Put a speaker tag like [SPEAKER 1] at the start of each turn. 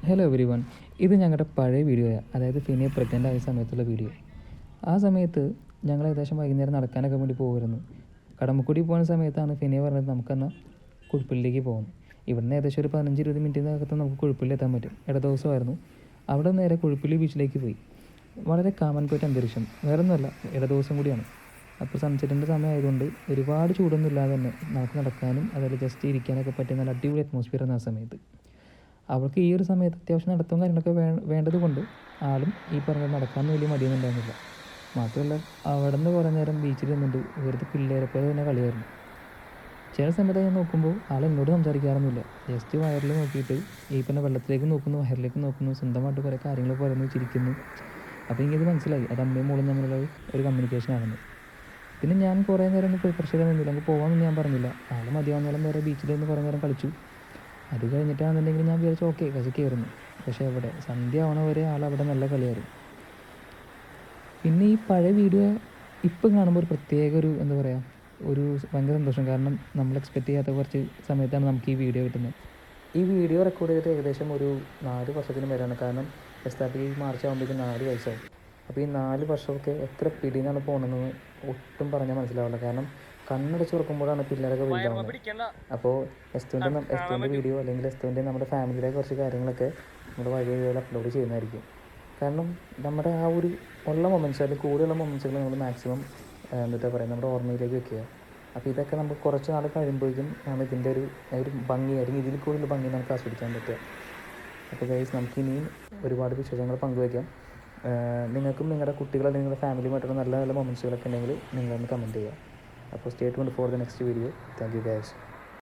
[SPEAKER 1] Hello every one, ഇത് ഞങ്ങളുടെ പഴയ വീഡിയോയാണ്. അതായത് ഫിനിയെ പ്രഗ്നൻ്റ് ആയ സമയത്തുള്ള വീഡിയോ. ആ സമയത്ത് ഞങ്ങൾ ഏകദേശം വൈകുന്നേരം നടക്കാനൊക്കെ വേണ്ടി പോകുമായിരുന്നു. കടമക്കുടി പോകുന്ന സമയത്താണ് ഫിനിയെ പറഞ്ഞത് നമുക്കെന്നാൽ കുഴിപ്പള്ളിയിലേക്ക് പോകുന്നു. ഇവിടുന്ന് ഏകദേശം ഒരു 15-20 മിനിറ്റിനകത്ത് നമുക്ക് കുഴിപ്പള്ളി എത്താൻ പറ്റും. ഇടദിവസമായിരുന്നു. അവിടെ നേരെ കുഴിപ്പള്ളി ബീച്ചിലേക്ക് പോയി. വളരെ കാമൻ പോയിട്ട് അന്തരീക്ഷം, വേറെ ഒന്നുമല്ല, ഇടദിവസം കൂടിയാണ്. അപ്പോൾ സൺസെറ്റിൻ്റെ സമയമായതുകൊണ്ട് ഒരുപാട് ചൂടൊന്നും ഇല്ലാതെ തന്നെ നമുക്ക് നടക്കാനും അതുപോലെ ജസ്റ്റ് ഇരിക്കാനൊക്കെ പറ്റിയ നല്ല അടിപൊളി അറ്റ്മോസ്ഫിയർ ആണ് ആ സമയത്ത്. അവൾക്ക് ഈ ഒരു സമയത്ത് അത്യാവശ്യം നടത്തവും കാര്യങ്ങളൊക്കെ വേണ്ടത് കൊണ്ട് ആളും ഈ പറഞ്ഞ നടക്കാമെന്ന് വലിയ മടിയൊന്നും ഉണ്ടായിരുന്നില്ല. മാത്രമല്ല അവിടെ നിന്ന് കുറേ നേരം ബീച്ചിൽ നിന്നിട്ട് വെറുതെ പിള്ളേരെ പോലെ തന്നെ കളിയായിരുന്നു. ചില സമയത്ത് ഞാൻ നോക്കുമ്പോൾ ആൾ എന്നോട് സംസാരിക്കാറൊന്നുമില്ല. ജസ്റ്റ് വയറിൽ നോക്കിയിട്ട് ഈ പറഞ്ഞ വെള്ളത്തിലേക്ക് നോക്കുന്നു, വയറിലേക്ക് നോക്കുന്നു, സ്വന്തമായിട്ട് കുറേ കാര്യങ്ങൾ പറയുന്നു, ചിരിക്കുന്നു. അപ്പോൾ എനിക്കത് മനസ്സിലായി അത് അമ്മയും മോളും തമ്മിലുള്ള ഒരു കമ്മ്യൂണിക്കേഷൻ ആണെന്ന്. പിന്നെ ഞാൻ കുറേ നേരം ഒന്നും പ്രഷർ ചെയ്ത് നിന്നില്ല, നമുക്ക് പോകാമെന്ന് ഞാൻ പറഞ്ഞില്ല. ആൾ മതിയാവുന്നോളം വേറെ ബീച്ചിൽ നിന്ന് കുറേ നേരം കളിച്ചു. അത് കഴിഞ്ഞിട്ടാണെന്നുണ്ടെങ്കിൽ ഞാൻ വിചാരിച്ചു ഓക്കെ കയറുന്നു. പക്ഷേ അവിടെ സന്ധ്യ ആവണ വരെ ആളവിടെ നല്ല കളിയായിരുന്നു. പിന്നെ ഈ പഴയ വീഡിയോ ഇപ്പം കാണുമ്പോൾ ഒരു പ്രത്യേക എന്താ പറയുക, ഒരു ഭയങ്കര സന്തോഷം. കാരണം നമ്മൾ എക്സ്പെക്റ്റ് ചെയ്യാത്ത കുറച്ച് സമയത്താണ് നമുക്ക് ഈ വീഡിയോ കിട്ടുന്നത്. ഈ വീഡിയോ റെക്കോർഡ് ചെയ്തിട്ട് ഏകദേശം ഒരു 4 വർഷത്തിന് മേലാണ്. കാരണം ഈ മാർച്ച് ആകുമ്പോഴേക്കും 4 വയസ്സാവും. അപ്പോൾ ഈ 4 വർഷമൊക്കെ എത്ര പിടിന്നാണ് പോകുന്നതെന്ന് ഒട്ടും പറഞ്ഞാൽ മനസ്സിലാവില്ല. കാരണം കണ്ണടച്ച് തുറക്കുമ്പോഴാണ് പിള്ളേരൊക്കെ വലുതാവുന്നത്. അപ്പോൾ എസ്തുവിൻ്റെ വീഡിയോ അല്ലെങ്കിൽ എസ്തുവിൻ്റെ നമ്മുടെ ഫാമിലിയിലെ കുറച്ച് കാര്യങ്ങളൊക്കെ നമ്മുടെ വഴി വഴികൾ അപ്ലോഡ് ചെയ്യുന്നതായിരിക്കും. കാരണം നമ്മുടെ ആ ഒരു ഉള്ള മൊമെൻറ്റ്സ് അല്ലെങ്കിൽ കൂടെയുള്ള മൊമെൻറ്റ്സുകൾ നമ്മൾ മാക്സിമം എന്താ പറയുക നമ്മുടെ ഓർമ്മയിലേക്ക് വെക്കുക. അപ്പോൾ ഇതൊക്കെ നമുക്ക് കുറച്ച് നാൾ കഴിയുമ്പോഴേക്കും ആണ് ഇതിൻ്റെ ഒരു ഭംഗി അല്ലെങ്കിൽ ഇതിൽ കൂടുതൽ ഭംഗി നമുക്ക് ആസ്വദിക്കാൻ പറ്റുക. അപ്പോൾ ഗൈസ്, നമുക്കിനിയും ഒരുപാട് വിശേഷങ്ങൾ പങ്കുവയ്ക്കാം. നിങ്ങൾക്കും നിങ്ങളുടെ കുട്ടികൾ അല്ലെങ്കിൽ നിങ്ങളുടെ ഫാമിലിയുമായിട്ടുള്ള നല്ല നല്ല മൊമെൻറ്റ്സുകളൊക്കെ ഉണ്ടെങ്കിൽ നിങ്ങളൊന്ന് കമൻറ്റ് ചെയ്യുക. അപ്പോൾ stay tuned for the next video. Thank you guys.